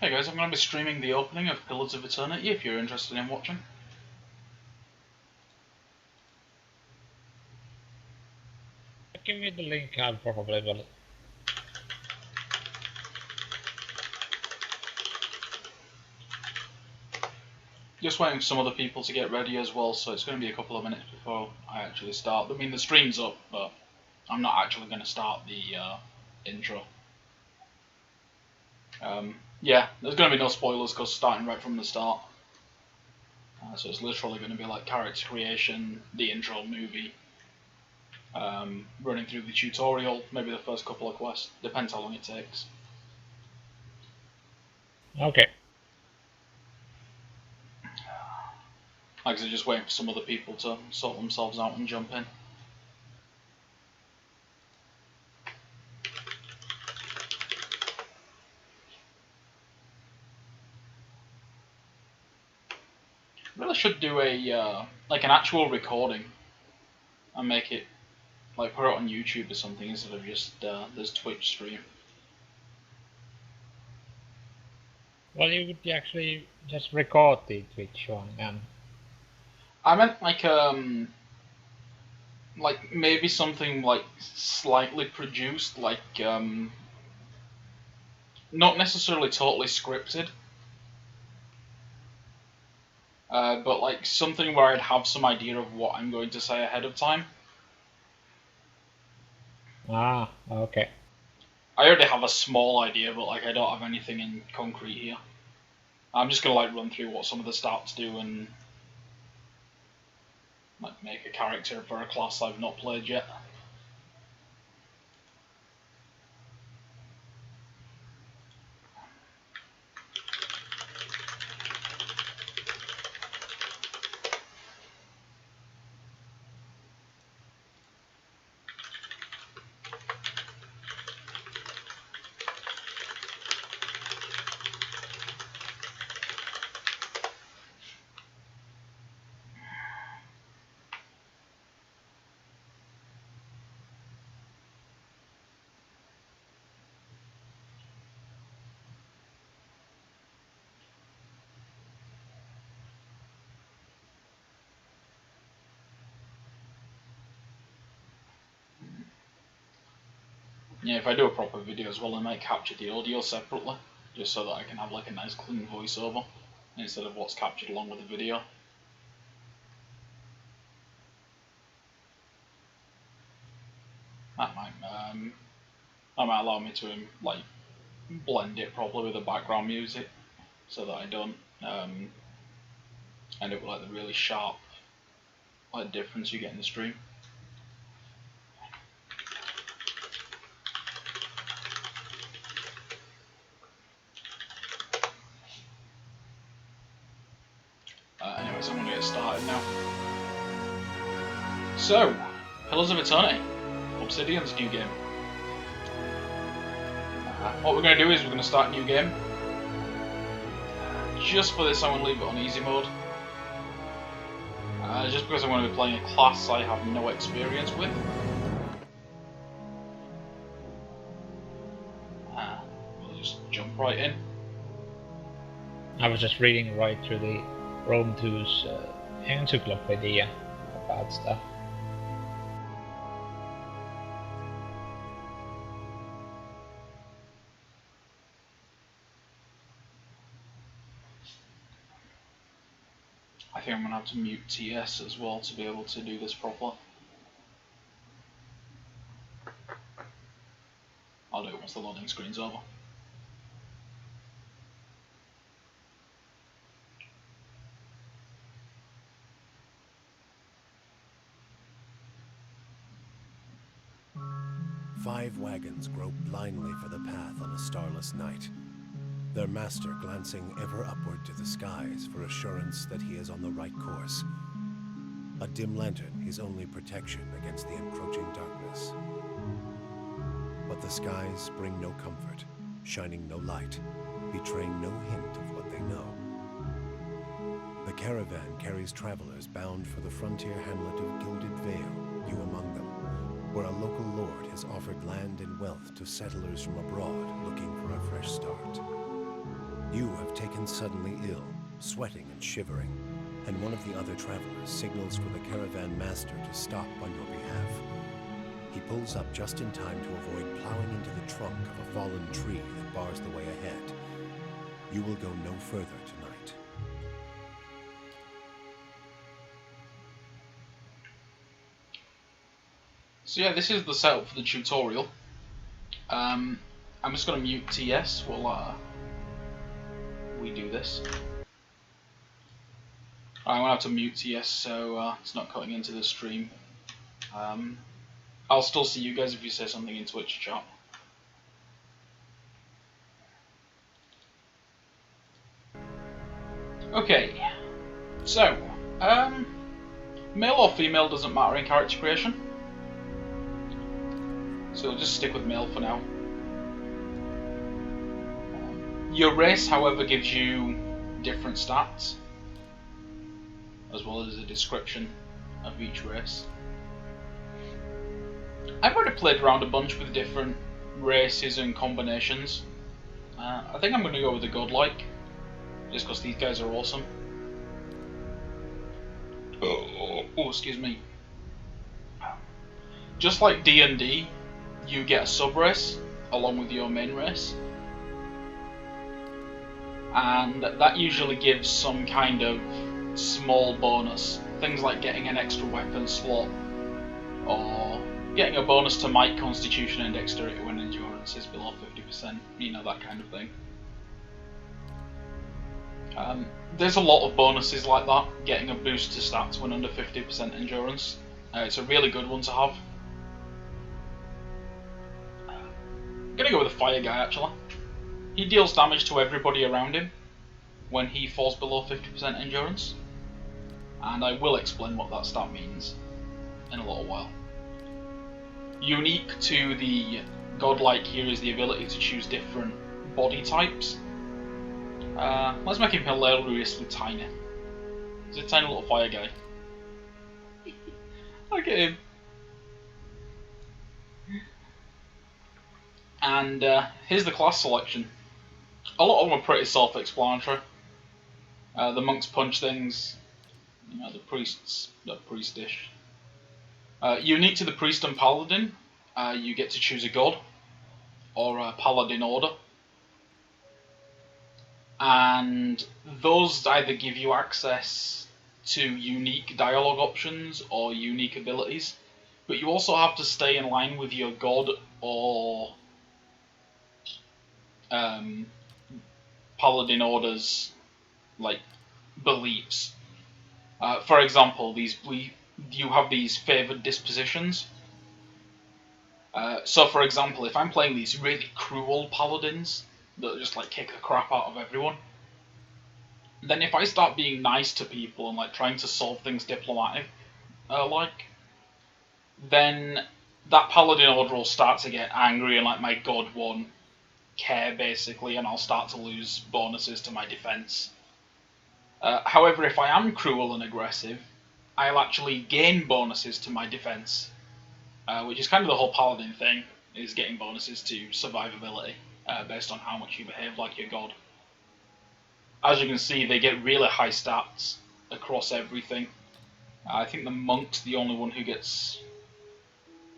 Hey guys, I'm going to be streaming the opening of Pillars of Eternity if you're interested in watching. Give me the link, I'll probably will. Just waiting for some other people to get ready as well, so it's going to be a couple of minutes before I actually start. I mean, the stream's up, but I'm not actually going to start the intro. Yeah, there's going to be no spoilers because starting right from the start. So it's literally going to be like character creation, the intro movie, running through the tutorial, maybe the first couple of quests, depends how long it takes. Okay. Like I said, just waiting for some other people to sort themselves out and jump in. Really should do a like an actual recording and make it like put it on YouTube or something instead of just this Twitch stream. Well, you could actually just record the Twitch one and... I meant like maybe something like slightly produced, like not necessarily totally scripted, but like something where I'd have some idea of what I'm going to say ahead of time. Ah, okay. I already have a small idea, but like I don't have anything in concrete here. I'm just gonna like run through what some of the stats do and like make a character for a class I've not played yet. Yeah, if I do a proper video as well, I might capture the audio separately, just so that I can have like a nice clean voiceover instead of what's captured along with the video. That might allow me to like blend it properly with the background music, so that I don't end up with like the really sharp like difference you get in the stream. Anyways, I'm gonna get started now. So, Pillars of Eternity, Obsidian's new game. What we're going to do is we're going to start a new game. Just for this, I'm going to leave it on easy mode. Just because I'm going to be playing a class I have no experience with. We'll just jump right in. I was just reading right through the Rome 2's encyclopedia about stuff. I think I'm going to have to mute TS as well to be able to do this properly. I'll do it once the loading screen's over. Five wagons grope blindly for the path on a starless night, their master glancing ever upward to the skies for assurance that he is on the right course. A dim lantern his only protection against the encroaching darkness. But the skies bring no comfort, shining no light, betraying no hint of what they know. The caravan carries travelers bound for the frontier hamlet of Gilded Vale, you among them, where a local lord has offered land and wealth to settlers from abroad looking for a fresh start. You have taken suddenly ill, sweating and shivering, and one of the other travelers signals for the caravan master to stop on your behalf. He pulls up just in time to avoid plowing into the trunk of a fallen tree that bars the way ahead. You will go no further tonight. So yeah, this is the setup for the tutorial. I'm just going to mute TS while we do this. I'm going to have to mute TS so it's not cutting into the stream. I'll still see you guys if you say something in Twitch chat. Okay, so, male or female doesn't matter in character creation. So we'll just stick with male for now. Your race, however, gives you different stats, as well as a description of each race. I've already played around a bunch with different races and combinations. I think I'm going to go with the godlike, just because these guys are awesome. Oh, excuse me. Just like D&D, you get a sub-race along with your main race. And that usually gives some kind of small bonus. Things like getting an extra weapon slot, or getting a bonus to might, constitution and dexterity when endurance is below 50%, you know, that kind of thing. There's a lot of bonuses like that, getting a boost to stats when under 50% endurance. It's a really good one to have. I'm gonna go with the fire guy actually. He deals damage to everybody around him when he falls below 50% endurance, and I will explain what that stat means in a little while. Unique to the godlike here is the ability to choose different body types. Let's make him hilariously tiny. He's a tiny little fire guy. Look at him. And here's the class selection. A lot of them are pretty self-explanatory. The monks punch things. You know, the priests, the priestish. Unique to the priest and paladin, you get to choose a god or a paladin order. And those either give you access to unique dialogue options or unique abilities, but you also have to stay in line with your god or paladin orders, like, beliefs. For example, you have these favoured dispositions. So for example, if I'm playing these really cruel paladins that just like kick the crap out of everyone, then if I start being nice to people and like trying to solve things diplomatic, then that paladin order will start to get angry and like my god won't care basically, and I'll start to lose bonuses to my defense. However, if I am cruel and aggressive, I'll actually gain bonuses to my defense, which is kind of the whole paladin thing, is getting bonuses to survivability based on how much you behave like your god. As you can see, they get really high stats across everything. I think the monk's the only one who gets...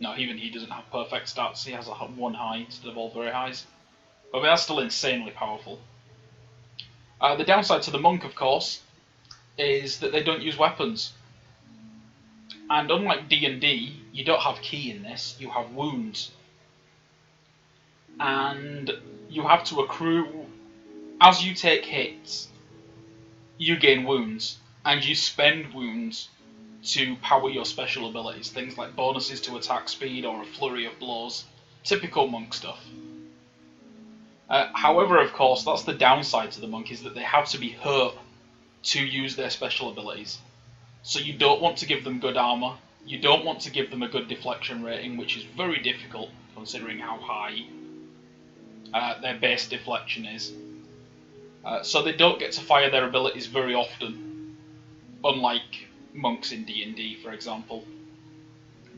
No, even he doesn't have perfect stats. He has a 1 high instead of all very highs. But that's still insanely powerful. The downside to the monk, of course, is that they don't use weapons. And unlike D&D, you don't have ki in this, you have wounds. And you have to accrue... As you take hits, you gain wounds, and you spend wounds to power your special abilities, things like bonuses to attack speed or a flurry of blows, typical monk stuff. However, of course, that's the downside to the monk, is that they have to be hurt to use their special abilities. So you don't want to give them good armor, you don't want to give them a good deflection rating, which is very difficult considering how high their base deflection is. So they don't get to fire their abilities very often, unlike monks in D&D, for example.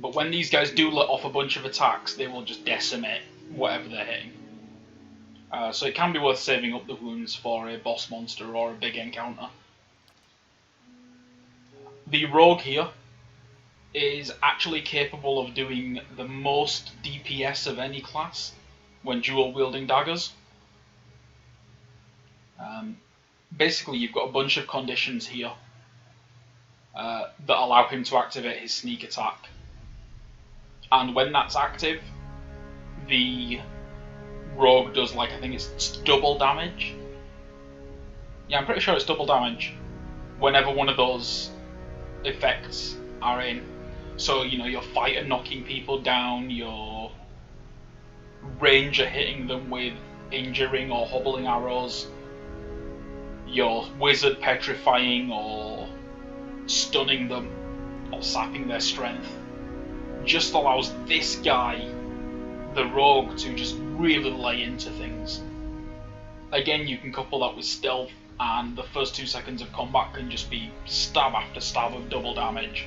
But when these guys do let off a bunch of attacks, they will just decimate whatever they're hitting. So it can be worth saving up the wounds for a boss monster or a big encounter. The rogue here is actually capable of doing the most DPS of any class when dual wielding daggers. Basically, you've got a bunch of conditions here that allow him to activate his sneak attack, and when that's active, the rogue does, like, I think it's double damage. Yeah, I'm pretty sure it's double damage whenever one of those effects are in. So, you know, your fighter knocking people down, your ranger hitting them with injuring or hobbling arrows, your wizard petrifying or stunning them or sapping their strength, just allows this guy, the rogue, to just really lay into things. Again, you can couple that with stealth, and the first 2 seconds of combat can just be stab after stab of double damage.